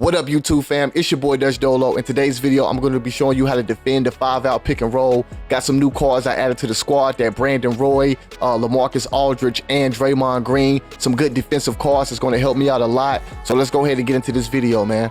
What up, YouTube fam? It's your boy Dutch Dolo. In today's video, I'm going to be showing you how to defend the 5-out pick and roll. Got some new cards I added to the squad, that Brandon Roy, LaMarcus Aldridge, and Draymond Green. Some good defensive cards that's going to help me out a lot. So let's go ahead and get into this video, man.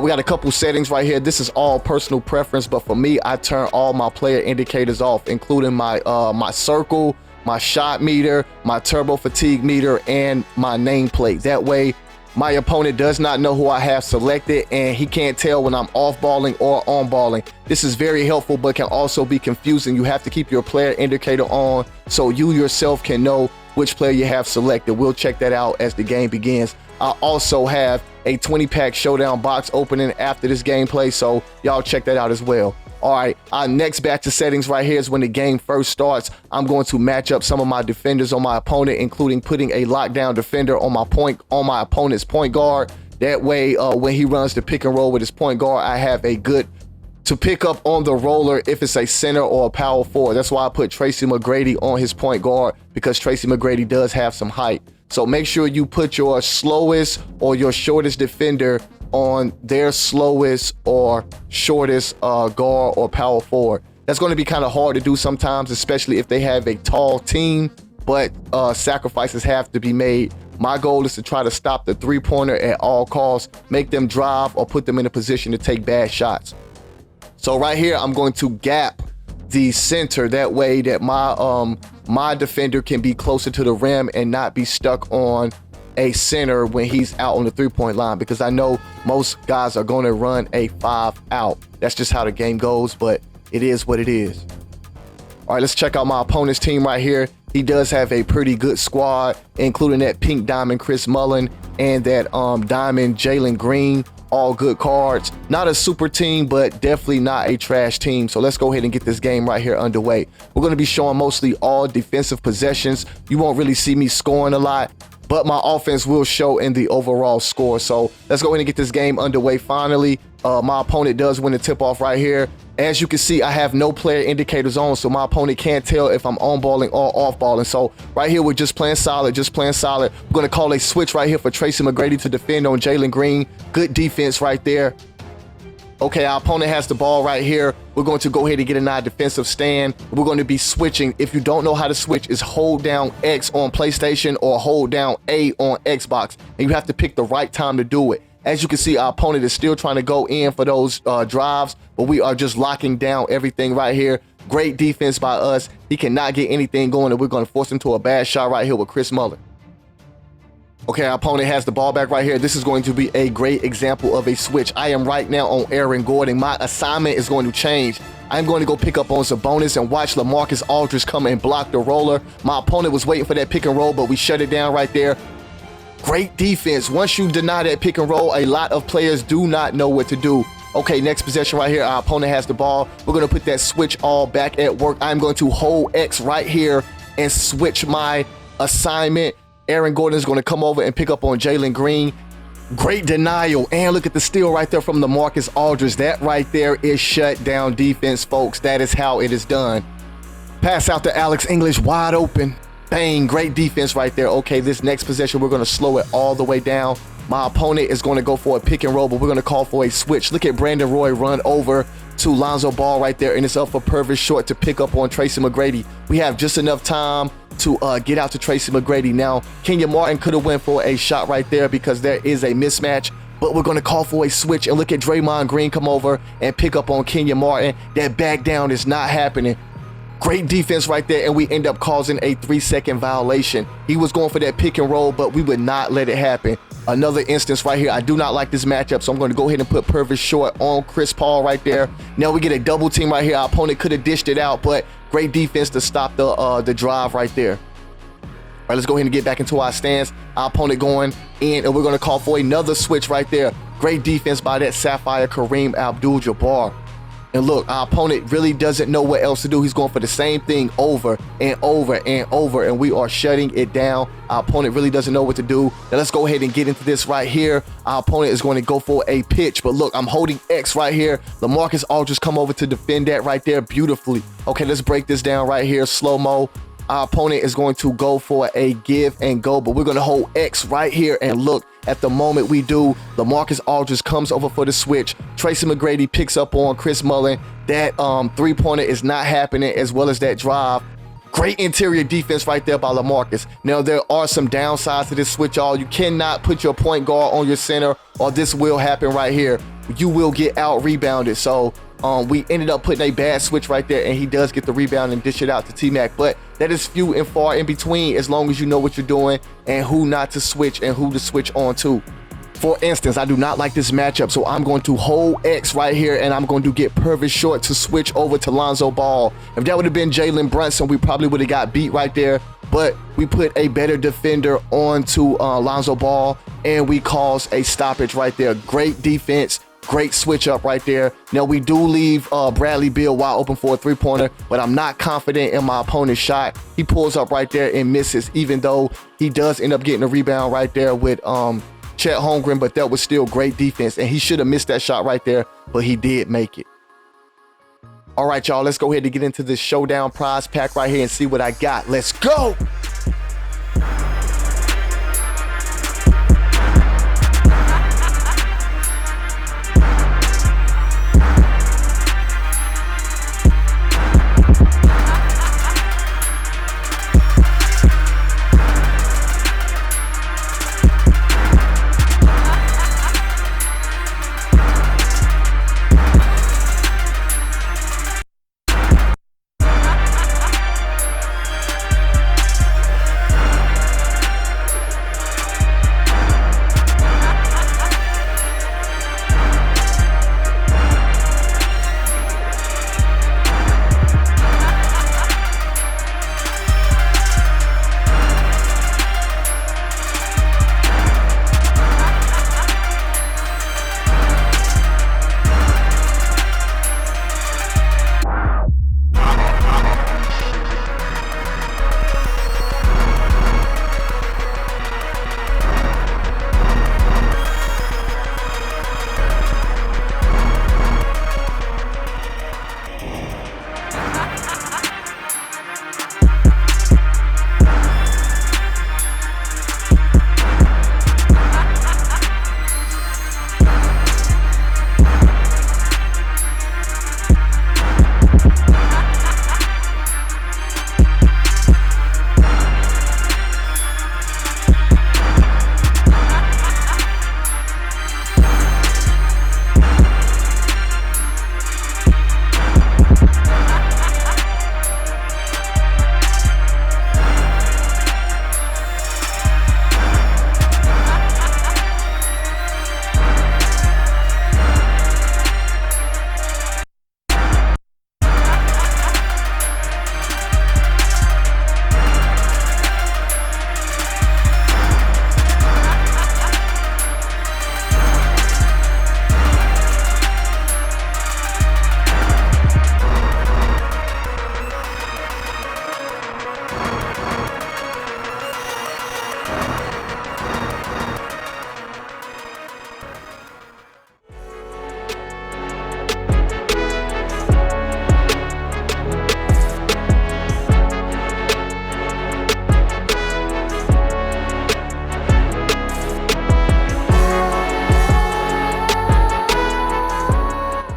We got a couple settings right here. This is all personal preference, but for me, I turn all my player indicators off, including my my circle, my shot meter, my turbo fatigue meter, and my nameplate. That way, my opponent does not know who I have selected, and he can't tell when I'm off balling or on balling. This is very helpful, but can also be confusing. You have to keep your player indicator on so you yourself can know which player you have selected. We'll check that out as the game begins. I also have a 20-pack showdown box opening after this gameplay, so y'all check that out as well. All right, our next batch of settings right here is when the game first starts. I'm going to match up some of my defenders on my opponent, including putting a lockdown defender on my opponent's point guard. That way, when he runs the pick and roll with his point guard, I have a good to pick up on the roller if it's a center or a power forward. That's why I put Tracy McGrady on his point guard, because Tracy McGrady does have some height. So make sure you put your slowest or your shortest defender on their slowest or shortest guard or power forward. That's going to be kind of hard to do sometimes, especially if they have a tall team, but sacrifices have to be made. My goal is to try to stop the three-pointer at all costs, make them drive or put them in a position to take bad shots. So right here, I'm going to gap the center, that way that my defender can be closer to the rim and not be stuck on a center when he's out on the three-point line, because I know most guys are going to run a 5-out. That's just how the game goes, but it is what it is. All right, let's check out my opponent's team right here. He does have a pretty good squad, including that pink diamond Chris Mullin and that diamond Jalen Green. All good cards. Not a super team, but definitely not a trash team. So let's go ahead and get this game right here underway. We're going to be showing mostly all defensive possessions. You won't really see me scoring a lot, but my offense will show in the overall score. So let's go ahead and get this game underway finally. My opponent does win the tip-off right here. As you can see, I have no player indicators on, so my opponent can't tell if I'm on balling or off balling. So right here, we're just playing solid, We're going to call a switch right here for Tracy McGrady to defend on Jalen Green. Good defense right there. Okay, our opponent has the ball right here. We're going to go ahead and get a nice defensive stand. We're going to be switching. If you don't know how to switch, it's hold down X on PlayStation or hold down A on Xbox. And you have to pick the right time to do it. As you can see, our opponent is still trying to go in for those drives, but we are just locking down everything right here. Great defense by us. He cannot get anything going, and we're going to force him to a bad shot right here with Chris Mullin. Okay, our opponent has the ball back right here. This is going to be a great example of a switch. I am right now on Aaron Gordon. My assignment is going to change. I'm going to go pick up on Sabonis and watch LaMarcus Aldridge come and block the roller. My opponent was waiting for that pick and roll, but we shut it down right there. Great defense. Once you deny that pick and roll, a lot of players do not know what to do. Okay, next possession right here. Our opponent has the ball. We're going to put that switch all back at work. I'm going to hold X right here and switch my assignment. Aaron Gordon is going to come over and pick up on Jalen Green. Great denial. And look at the steal right there from LaMarcus Aldridge. That right there is shut down defense, folks. That is how it is done. Pass out to Alex English, wide open. Bang, great defense right there. Okay, this next possession, we're going to slow it all the way down. My opponent is going to go for a pick and roll, but we're going to call for a switch. Look at Brandon Roy run over to Lonzo Ball right there, and it's up for Purvis Short to pick up on Tracy McGrady. We have just enough time to get out to Tracy McGrady. Now, Kenyon Martin could have went for a shot right there because there is a mismatch, but we're going to call for a switch, and look at Draymond Green come over and pick up on Kenyon Martin. That back down is not happening. Great defense right there, and we end up causing a 3-second violation. He was going for that pick and roll, but we would not let it happen. Another instance right here. I do not like this matchup, so I'm going to go ahead and put Purvis Short on Chris Paul right there. Now we get a double team right here. Our opponent could have dished it out, but great defense to stop the drive right there. All right, let's go ahead and get back into our stance. Our opponent going in, and we're going to call for another switch right there. Great defense by that Sapphire Kareem Abdul-Jabbar. And look, our opponent really doesn't know what else to do. He's going for the same thing over and over and over, and we are shutting it down. Our opponent really doesn't know what to do. Now let's go ahead and get into this right here. Our opponent is going to go for a pitch, but look, I'm holding X right here. LaMarcus Aldridge come over to defend that right there beautifully. Okay, let's break this down right here, slow-mo. our opponent is going to go for a give and go, but we're going to hold X right here and look. At the moment we do, LaMarcus Aldridge comes over for the switch. Tracy McGrady picks up on Chris Mullin. That three-pointer is not happening, as well as that drive. Great interior defense right there by LaMarcus. Now, there are some downsides to this switch, y'all. You cannot put your point guard on your center, or this will happen right here. You will get out-rebounded. So we ended up putting a bad switch right there, and he does get the rebound and dish it out to T-Mac. But that is few and far in between, as long as you know what you're doing and who not to switch and who to switch on to. For instance, I do not like this matchup, so I'm going to hold X right here, and I'm going to get Purvis Short to switch over to Lonzo Ball. If that would have been Jalen Brunson, we probably would have got beat right there, but we put a better defender onto Lonzo Ball, and we caused a stoppage right there. Great defense, great switch up right there. Now, we do leave Bradley Beal wide open for a three-pointer, but I'm not confident in my opponent's shot. He pulls up right there and misses, even though he does end up getting a rebound right there with Chet Holmgren, but that was still great defense, and he should have missed that shot right there, but he did make it. All right, y'all, let's go ahead and get into this showdown prize pack right here and see what I got. Let's go.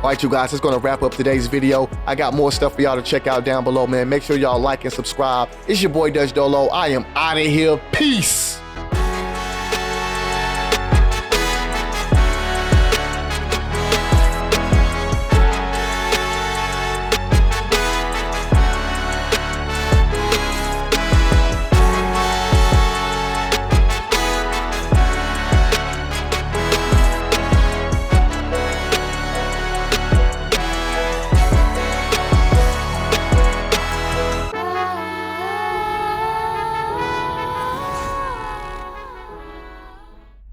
All right, you guys, that's gonna wrap up today's video. I got more stuff for y'all to check out down below, man. Make sure y'all like and subscribe. It's your boy Dutch Dolo. I am out of here. Peace.